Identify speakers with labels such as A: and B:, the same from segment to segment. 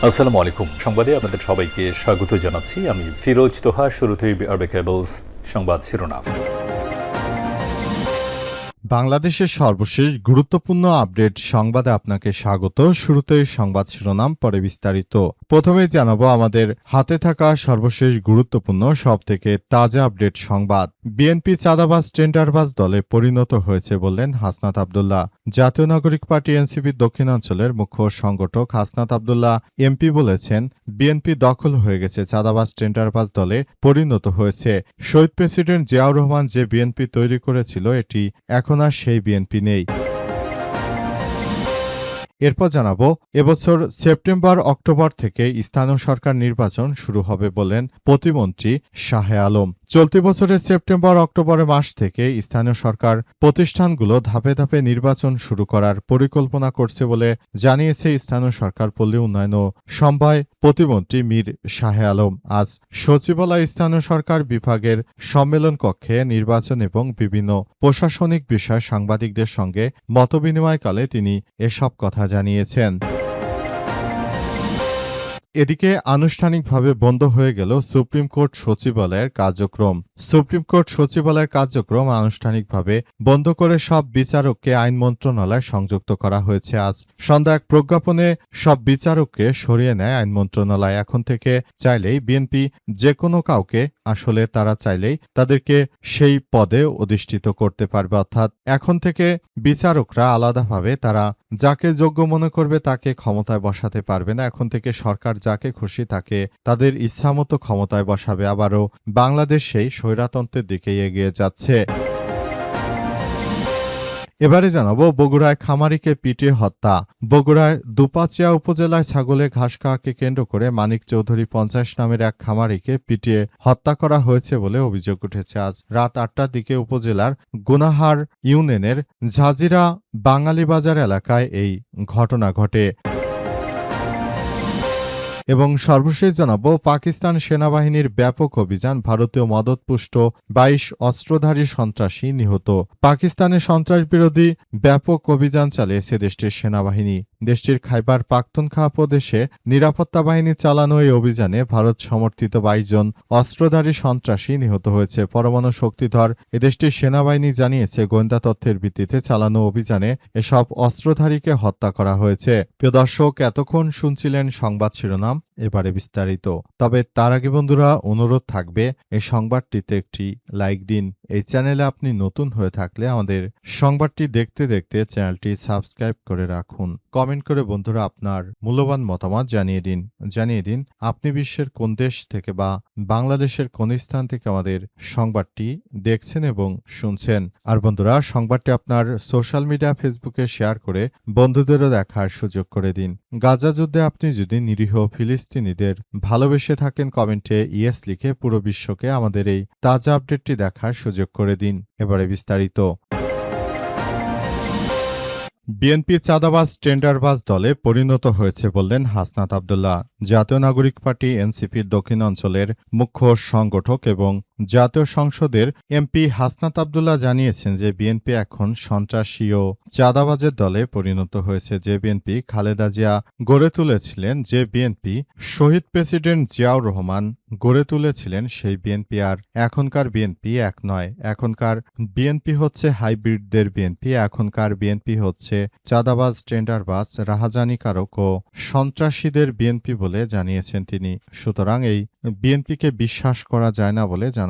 A: আসসালামু আলাইকুম। সংবাদে আপনাদের সবাইকে স্বাগত জানাচ্ছি। আমি ফিরোজ তোহা। শুরুতেই আরবে কেবলস সংবাদ শিরোনাম।
B: বাংলাদেশের সর্বশেষ গুরুত্বপূর্ণ আপডেট সংবাদে আপনাকে স্বাগত। শুরুতেই সংবাদ শিরোনাম, পরে বিস্তারিত। প্রথমেই জানাবো আমাদের হাতে থাকা সর্বশেষ গুরুত্বপূর্ণ সবথেকে তাজা আপডেট সংবাদ। বিএনপি চাঁদাবাজ টেন্ডারবাজ দলে পরিণত হয়েছে বললেন হাসনাত আব্দুল্লাহ। জাতীয় নাগরিক পার্টি এনসিপির দক্ষিণাঞ্চলের মুখ্য সংগঠক হাসনাত আব্দুল্লাহ এমপি বলেছেন, বিএনপি দখল হয়ে গেছে, চাঁদাবাজ টেন্ডারবাজ দলে পরিণত হয়েছে। শহীদ প্রেসিডেন্ট জিয়াউর রহমান যে বিএনপি তৈরি করেছিল, এটি এখন আর সেই বিএনপি নেই। এরপর জানাবো, এবছর সেপ্টেম্বর অক্টোবর থেকে স্থানীয় সরকার নির্বাচন শুরু হবে বলেন প্রতিমন্ত্রী শাহে আলম। চলতি বছরের সেপ্টেম্বর অক্টোবর মাস থেকে স্থানীয় সরকার প্রতিষ্ঠানগুলো ধাপে ধাপে নির্বাচন শুরু করার পরিকল্পনা করছে বলে জানিয়েছে স্থানীয় সরকার পল্লী উন্নয়ন ও সমবায় প্রতিমন্ত্রী মীর শাহে আলম। আজ সচিবালয় স্থানীয় সরকার বিভাগের সম্মেলন কক্ষে নির্বাচন এবং বিভিন্ন প্রশাসনিক বিষয় সাংবাদিকদের সঙ্গে মতবিনিময়কালে তিনি এসব কথা জানিয়েছেন। এদিকে আনুষ্ঠানিকভাবে বন্ধ হয়ে গেল সুপ্রিম কোর্ট সচিবালয়ের কার্যক্রম। সুপ্রিম কোর্ট সচিবালয়ের কার্যক্রম আনুষ্ঠানিকভাবে বন্ধ করে সব বিচারককে আইন মন্ত্রণালয়ে সংযুক্ত করা হয়েছে। আজ সন্ধ্যা এক প্রজ্ঞাপনে সব বিচারককে সরিয়ে নেয় আইন মন্ত্রণালয়। এখন থেকে চাইলেই বিএনপি যে কোনো কাউকে, আসলে তারা চাইলেই তাদেরকে সেই পদে অধিষ্ঠিত করতে পারবে। অর্থাৎ এখন থেকে বিচারকরা আলাদাভাবে তারা যাকে যোগ্য মনে করবে তাকে ক্ষমতায় বসাতে পারবে না। এখন থেকে সরকার যাকে খুশি তাকে তাদের ইচ্ছামতো ক্ষমতায় বসাবে। আবারও বাংলাদেশ সেই স্বৈরতন্ত্রের দিকে এগিয়ে যাচ্ছে। এবারে জানাবো, বগুড়ায় খামারিকে পিটিয়ে হত্যা। বগুড়ায় দুপাচিয়া উপজেলায় ছাগলে ঘাস খাওয়াকে কেন্দ্র করে মানিক চৌধুরী 50 নামের এক খামারিকে পিটিয়ে হত্যা করা হয়েছে বলে অভিযোগ উঠেছে। আজ রাত 8টার দিকে উপজেলার গুনাহার ইউনিয়নের ঝাজিরা বাঙালিবাজার এলাকায় এই ঘটনা ঘটে। এবং সর্বশেষ জানাবো, পাকিস্তান সেনাবাহিনীর ব্যাপক অভিযান, ভারতীয় মদতপুষ্ট 22 অস্ত্রধারী সন্ত্রাসী নিহত। পাকিস্তানের সন্ত্রাসবিরোধী ব্যাপক অভিযান চালিয়েছে দেশটির সেনাবাহিনী। দেশটির খাইবার পাখতুনখোয়া প্রদেশে নিরাপত্তা বাহিনী চালানো এই অভিযানে ভারত সমর্থিত 22 জন অস্ত্রধারী সন্ত্রাসী নিহত হয়েছে। পরমাণু শক্তিধর এদেশটির সেনাবাহিনী জানিয়েছে, গোয়েন্দা তথ্যের ভিত্তিতে চালানো অভিযানে এসব অস্ত্রধারীকে হত্যা করা হয়েছে। প্রিয় দর্শক, এতক্ষণ শুনছিলেন সংবাদ শিরোনাম, এবারে বিস্তারিত। তবে তার আগে বন্ধুরা, অনুরোধ থাকবে এই সংবাদটিতে একটি লাইক দিন। এই চ্যানেলে আপনি নতুন হয়ে থাকলে আমাদের সংবাদটি দেখতে দেখতে চ্যানেলটি সাবস্ক্রাইব করে রাখুন। কমেন্ট করে বন্ধুরা আপনার মূল্যবান মতামত জানিয়ে দিন আপনি বিশ্বের কোন দেশ থেকে বা বাংলাদেশের কোন স্থান থেকে আমাদের সংবাদটি দেখছেন এবং শুনছেন। আর বন্ধুরা, সংবাদটি আপনার সোশ্যাল মিডিয়া ফেসবুকে শেয়ার করে বন্ধুদেরও দেখার সুযোগ করে দিন। গাজা যুদ্ধে আপনি যদি নিরীহ ফিলিস্তিনিদের ভালোবেসে থাকেন, কমেন্টে ইয়েস লিখে পুরো বিশ্বকে আমাদের এই তাজা আপডেটটি দেখার সুযোগ করে দিন। এবারে বিস্তারিত। বিএনপি চাঁদাবাজ টেন্ডারবাজ দলে পরিণত হয়েছে বললেন হাসনাত আব্দুল্লাহ। জাতীয় নাগরিক পার্টি এনসিপির দক্ষিণাঞ্চলের মুখ্য সংগঠক এবং জাতীয় সংসদের এমপি হাসনাত আব্দুল্লাহ জানিয়েছেন যে বিএনপি এখন সন্ত্রাসী ও চাঁদাবাজের দলে পরিণত হয়েছে। যে বিএনপি খালেদা জিয়া গড়ে তুলেছিলেন, যে বিএনপি শহীদ প্রেসিডেন্ট জিয়াউর রহমান গড়ে তুলেছিলেন, সেই বিএনপি আর এখনকার বিএনপি এক নয়। এখনকার বিএনপি হচ্ছে হাইব্রিডদের বিএনপি। এখনকার বিএনপি হচ্ছে চাঁদাবাজ, টেন্ডারবাজ, রাহাজানিকারক ও সন্ত্রাসীদের বিএনপি বলে জানিয়েছেন তিনি। সুতরাং এই বিএনপিকে বিশ্বাস করা যায় না বলে জানান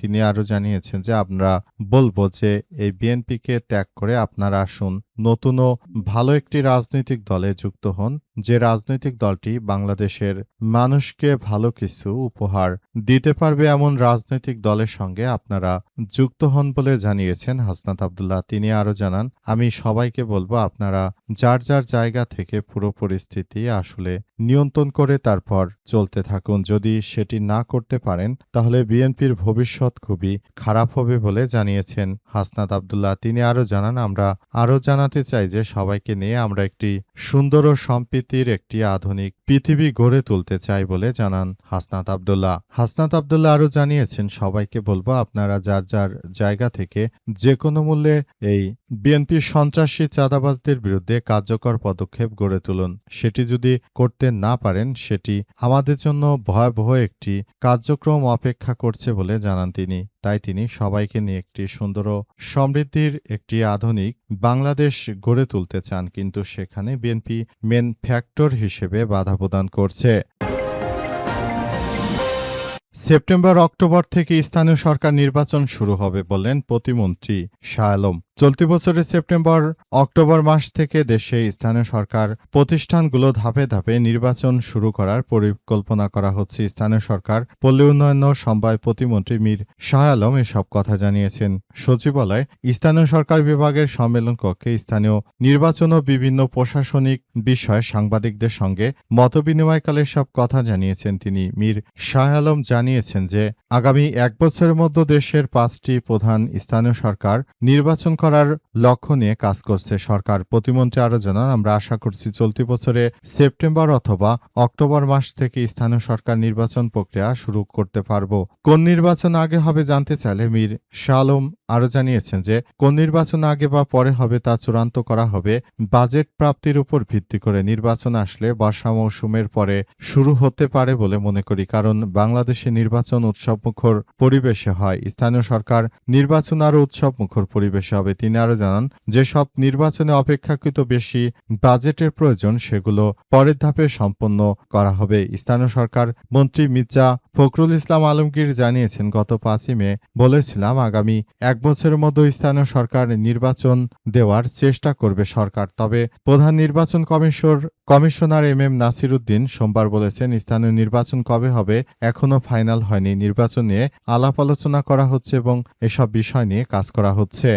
B: তিনি আরো জানিয়েছেন যে আমরা বলবো যে এই বিএনপিকে ত্যাগ করে আপনারা আসুন, নতুন ও ভালো একটি রাজনৈতিক দলে যুক্ত হন, যে রাজনৈতিক দলটি বাংলাদেশের মানুষকে ভালো কিছু উপহার দিতে পারবে, এমন রাজনৈতিক দলের সঙ্গে আপনারা যুক্ত হন বলে জানিয়েছেন হাসনাত আব্দুল্লাহ। তিনি আরো জানান, আমি সবাইকে বলবো আপনারা যার যার জায়গা থেকে পুরো পরিস্থিতি আসলে নিয়ন্ত্রণ করে তারপর চলতে থাকুন। যদি সেটি না করতে পারেন তাহলে বিএনপির ভবিষ্যৎ খুবই খারাপ হবে বলে জানিয়েছেন হাসনাত আব্দুল্লাহ। তিনি আরো জানান, আমরা আরো জানান জানাতে চাই যে সবাইকে নিয়ে আমরা একটি সুন্দর ও সম্প্রীতির একটি আধুনিক পৃথিবী গড়ে তুলতে চাই বলে জানান হাসনাত আব্দুল্লাহ। হাসনাত আব্দুল্লাহ আরও জানিয়েছেন, সবাইকে বলবো আপনারা যার যার জায়গা থেকে যে কোনো মূল্যে এই বিএনপির সন্ত্রাসী চাঁদাবাজদের বিরুদ্ধে কার্যকর পদক্ষেপ গড়ে তুলুন। সেটি যদি করতে না পারেন সেটি আমাদের জন্য ভয়াবহ একটি কার্যক্রম অপেক্ষা করছে বলে জানান তিনি। তাই তিনি সবাইকে নিয়ে একটি সুন্দর ও সমৃদ্ধির একটি আধুনিক বাংলাদেশ গড়ে তুলতে চান, কিন্তু সেখানে বিএনপি মেন ফ্যাক্টর হিসেবে বাধা প্রদান করছে। সেপ্টেম্বর-অক্টোবর থেকে স্থানীয় সরকার নির্বাচন শুরু হবে বললেন প্রতিমন্ত্রী শাহ আলম। চলতি বছরের সেপ্টেম্বর-অক্টোবর মাস থেকে দেশে স্থানীয় সরকার প্রতিষ্ঠানগুলো ধাপে ধাপে নির্বাচন শুরু করার পরিকল্পনা করা হচ্ছে। স্থানীয় সরকার পল্লী উন্নয়ন ও সমবায় প্রতিমন্ত্রী মীর শাহ আলম এসব কথা জানিয়েছেন সচিবালয় স্থানীয় সরকার বিভাগের সম্মেলন কক্ষে। স্থানীয় নির্বাচন ও বিভিন্ন প্রশাসনিক বিষয়ে সাংবাদিকদের সঙ্গে মতবিনিময়কালে সব কথা জানিয়েছেন তিনি। মীর শাহ আলম জানিয়েছেন যে আগামী ১ বছরের মধ্যে দেশের ৫টি প্রধান স্থানীয় সরকার নির্বাচন করার লক্ষ্য নিয়ে কাজ করছে সরকার। প্রতিমন্ত্রী আরও জানান, আমরা আশা করছি চলতি বছরে সেপ্টেম্বর অথবা অক্টোবর মাস থেকে স্থানীয় সরকার নির্বাচন প্রক্রিয়া শুরু করতে পারব। কোন নির্বাচন আগে হবে জানতে চাইলে মীর শাহ আলম আরও জানিয়েছেন যে কোন নির্বাচন আগে বা পরে হবে তা চূড়ান্ত করা হবে বাজেট প্রাপ্তির উপর ভিত্তি করে। নির্বাচন আসলে বর্ষা মৌসুমের পরে শুরু হতে পারে বলে মনে করি, কারণ বাংলাদেশে নির্বাচন উৎসবমুখর পরিবেশে হয়। স্থানীয় সরকার নির্বাচন আরও উৎসবমুখর পরিবেশে হবে। তিনি আরও জানান, যেসব নির্বাচনে অপেক্ষাকৃত বেশি বাজেটের প্রয়োজন সেগুলো পরের ধাপে সম্পন্ন করা হবে। স্থানীয় সরকার মন্ত্রী মির্জা ফখরুল ইসলাম আলমগীর জানিয়েছেন, গত ৫ই মে বলেছিলাম আগামী ১ বছরের মধ্যে স্থানীয় সরকার নির্বাচন দেওয়ার চেষ্টা করবে সরকার। তবে প্রধান নির্বাচন কমিশনার এম নাসির উদ্দিন সোমবার বলেছেন, স্থানীয় নির্বাচন কবে হবে এখনো ফাইনাল হয়নি। নির্বাচন নিয়ে আলাপ আলোচনা করা হচ্ছে এবং এসব বিষয় নিয়ে কাজ করা হচ্ছে।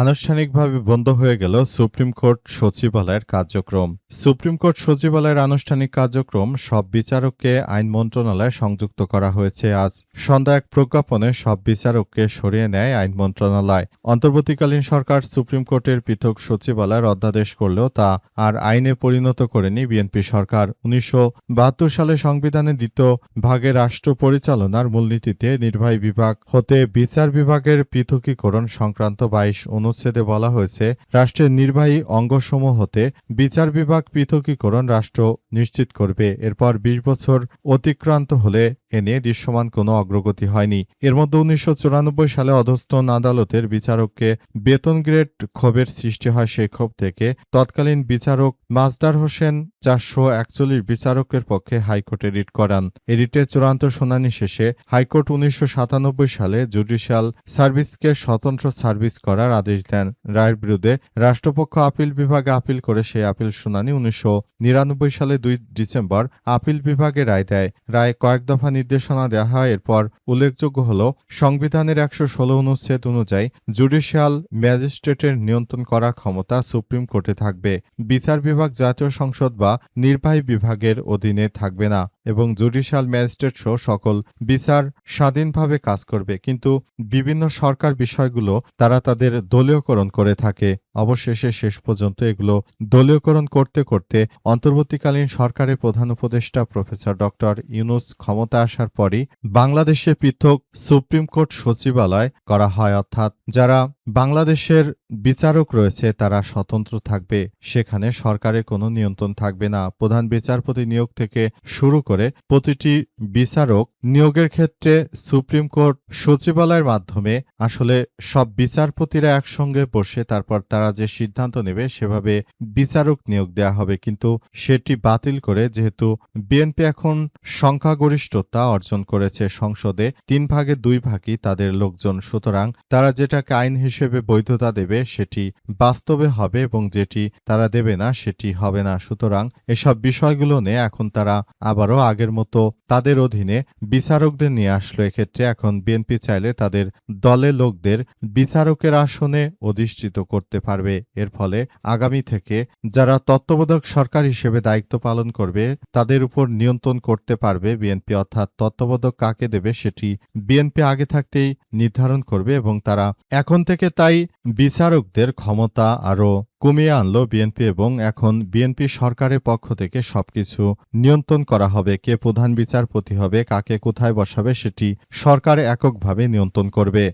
B: আনুষ্ঠানিকভাবে বন্ধ হয়ে গেল সুপ্রিম কোর্ট সচিবালয়ের কার্যক্রম। সুপ্রিম কোর্ট সচিবালয়ের আনুষ্ঠানিক কার্যক্রম সব বিচারককে আইন মন্ত্রণালয়ে সংযুক্ত করা হয়েছে। আজ সন্ধ্যা এক প্রজ্ঞাপনে সব বিচারককে সরিয়ে নেয় আইন মন্ত্রণালয়। অন্তর্বর্তীকালীন সরকার সুপ্রিম কোর্টের পৃথক সচিবালয়ের অধ্যাদেশ করলেও তা আর আইনে পরিণত করেনি বিএনপি সরকার। ১৯৭২ সালে সংবিধানের ২য় ভাগে রাষ্ট্র পরিচালনার মূলনীতিতে নির্বাহী বিভাগ হতে বিচার বিভাগের পৃথকীকরণ সংক্রান্ত ২২ অনুচ্ছেদে বলা হয়েছে, রাষ্ট্রের নির্বাহী অঙ্গসমূহ হতে বিচার বিভাগ পৃথকীকরণ রাষ্ট্র নিশ্চিত করবে। এরপর ২০ বছর অতিক্রান্ত হলে এ নিয়ে দৃশ্যমান কোনো অগ্রগতি হয়নি। এর মধ্যে ১৯৯৪ সালে অধস্তন আদালতের বিচারককে বেতন গ্রেড ক্ষোভের সৃষ্টি হয়। সেই ক্ষোভ থেকে তৎকালীন বিচারক মাজদার হোসেন ৪৪১ বিচারকের পক্ষে হাইকোর্টে রিট করান। এ রিটের চূড়ান্ত শুনানি শেষে হাইকোর্ট ১৯৯৭ সালে জুডিশিয়াল সার্ভিসকে স্বতন্ত্র সার্ভিস করার আদেশ দেন। রায়ের বিরুদ্ধে রাষ্ট্রপক্ষ আপিল বিভাগে আপিল করে সেই আপিল শুনানি ১৯৯৯ সালে ২ ডিসেম্বর আপিল বিভাগে রায় দেয়। রায়ে কয়েক দফা নির্দেশনা দেওয়া হয়। এরপর উল্লেখযোগ্য হল, সংবিধানের ১১৬ অনুচ্ছেদ অনুযায়ী জুডিশিয়াল ম্যাজিস্ট্রেটের নিয়ন্ত্রণ করার ক্ষমতা সুপ্রিম কোর্টে থাকবে। বিচার বিভাগ জাতীয় সংসদ বা নির্বাহী বিভাগের অধীনে থাকবে না এবং জুডিশিয়াল ম্যাজিস্ট্রেট সহ সকল বিচার স্বাধীনভাবে কাজ করবে। কিন্তু বিভিন্ন সরকার বিষয়গুলো তারা তাদের দলীয়করণ করে থাকে। অবশেষে শেষ পর্যন্ত এগুলো দলীয়করণ করতে করতে অন্তর্বর্তীকালীন সরকারের প্রধান উপদেষ্টা প্রফেসর ডক্টর ইউনূস ক্ষমতা আসার পরই বাংলাদেশে পৃথক সুপ্রিম কোর্ট সচিবালয় করা হয়। অর্থাৎ যারা বাংলাদেশের বিচারক রয়েছে তারা স্বতন্ত্র থাকবে, সেখানে সরকারের কোনো নিয়ন্ত্রণ থাকবে না। প্রধান বিচারপতি নিয়োগ থেকে শুরু করে প্রতিটি বিচারক নিয়োগের ক্ষেত্রে সুপ্রিম কোর্ট সচিবালয়ের মাধ্যমে আসলে সব বিচারপতিরা একসঙ্গে বসে তারপর তারা যে সিদ্ধান্ত নেবে সেভাবে বিচারক নিয়োগ দেওয়া হবে। কিন্তু সেটি বাতিল করে, যেহেতু বিএনপি এখন সংখ্যাগরিষ্ঠতা অর্জন করেছে সংসদে, ৩ ভাগে ২ ভাগই তাদের লোকজন, সুতরাং তারা যেটাকে আইন হিসেবে বৈধতা দেবে সেটি বাস্তবে হবে এবং যেটি তারা দেবে না সেটি হবে না। সুতরাং এসব বিষয়গুলো নিয়ে এখন তারা আবারও আগের মতো তাদের অধীনে বিচারকদের নিয়ে আসলো। এক্ষেত্রে এখন বিএনপি চাইলে তাদের দলের লোকদের বিচারকের আসনে অধিষ্ঠিত করতে পারবে। এর ফলে আগামী থেকে যারা তত্ত্বাবধায়ক সরকার হিসেবে দায়িত্ব পালন করবে তাদের উপর নিয়ন্ত্রণ করতে পারবে বিএনপি, অর্থাৎ অর্থাৎ তত্ত্বাবধায়ক কাকে দেবে সেটি বিএনপি আগে থাকতেই নির্ধারণ করবে এবং তারা এখন থেকে তাই বিচারকদের ক্ষমতা আরও কমিয়ে আনলো বিএনপি এবং এখন বিএনপি সরকারের পক্ষ থেকে সবকিছু নিয়ন্ত্রণ করা হবে। কে প্রধান বিচারপতি হবে, কাকে কোথায় বসাবে সেটি সরকার এককভাবে নিয়ন্ত্রণ করবে।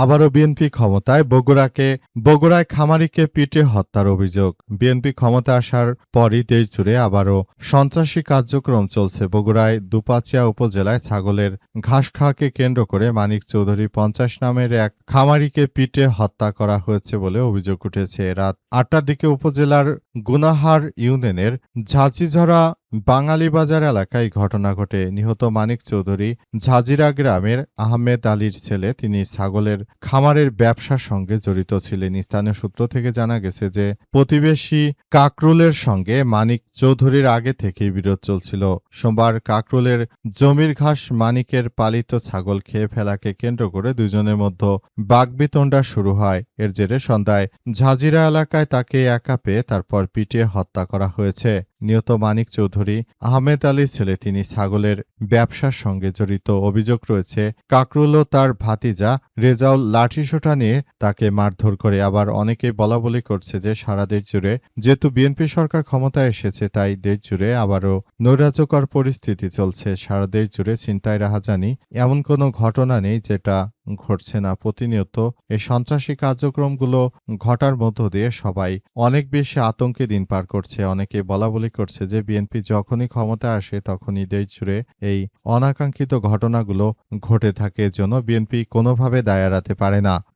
B: আবারও বিএনপি ক্ষমতায়, বগুড়ায় খামারিকে পিটে হত্যার অভিযোগ। বিএনপি ক্ষমতা আসার পরই দেশজুড়ে আবারও সন্ত্রাসী কার্যক্রম চলছে। বগুড়ায় দুপাচিয়া উপজেলায় ছাগলের ঘাস খাওয়াকে কেন্দ্র করে মানিক চৌধুরী ৫০ নামের এক খামারিকে পিটে হত্যা করা হয়েছে বলে অভিযোগ উঠেছে। রাত ৮টার দিকে উপজেলার গুনাহার ইউনিয়নের ঝাঁঝিঝরা বাঙালিবাজার এলাকায় ঘটনা ঘটে। নিহত মানিক চৌধুরী ঝাঁঝিরা গ্রামের আহমেদ আলীর ছেলে। তিনি ছাগলের খামারের ব্যবসার সঙ্গে জড়িত ছিলেন। স্থানীয় সূত্র থেকে জানা গেছে যে প্রতিবেশী কাকরুলের সঙ্গে মানিক চৌধুরীর আগে থেকেই বিরোধ চলছিল। সোমবার কাকরুলের জমির ঘাস মানিকের পালিত ছাগল খেয়ে ফেলাকে কেন্দ্র করে দুজনের মধ্যে বাকবিতণ্ডা শুরু হয়। এর জেরে সন্ধ্যায় ঝাঁঝিরা এলাকায় তাকে একা পেয়ে তারপর পিটিয়ে হত্যা করা হয়েছে। নিহত মানিক চৌধুরী আহমেদ আলীর ছেলে। তিনি ছাগলের ব্যবসার সঙ্গে জড়িত। অভিযোগ রয়েছে কাকরুল ও তার ভাতিজা রেজাউল লাঠিসোঁটা নিয়ে তাকে মারধর করে। আবার অনেকে বলাবলি করছে যে সারা দেশ জুড়ে যেহেতু বিএনপি সরকার ক্ষমতায় এসেছে তাই দেশ জুড়ে আবারও নৈরাজ্যকর পরিস্থিতি চলছে। সারা দেশ জুড়ে ছিনতাই রাহাজানি এমন কোনো ঘটনা নেই যেটা ঘটছে না। প্রতিনিয়ত এই সন্ত্রাসী কার্যক্রমগুলো ঘটার মধ্য দিয়ে সবাই অনেক বেশি আতঙ্কে দিন পার করছে। অনেকে বলাবলি করছে যে বিএনপি যখনই ক্ষমতায় আসে তখনই দেশ জুড়ে এই অনাকাঙ্ক্ষিত ঘটনাগুলো ঘটে থাকে। এজন্য বিএনপি কোনোভাবে দায় এড়াতে পারে না।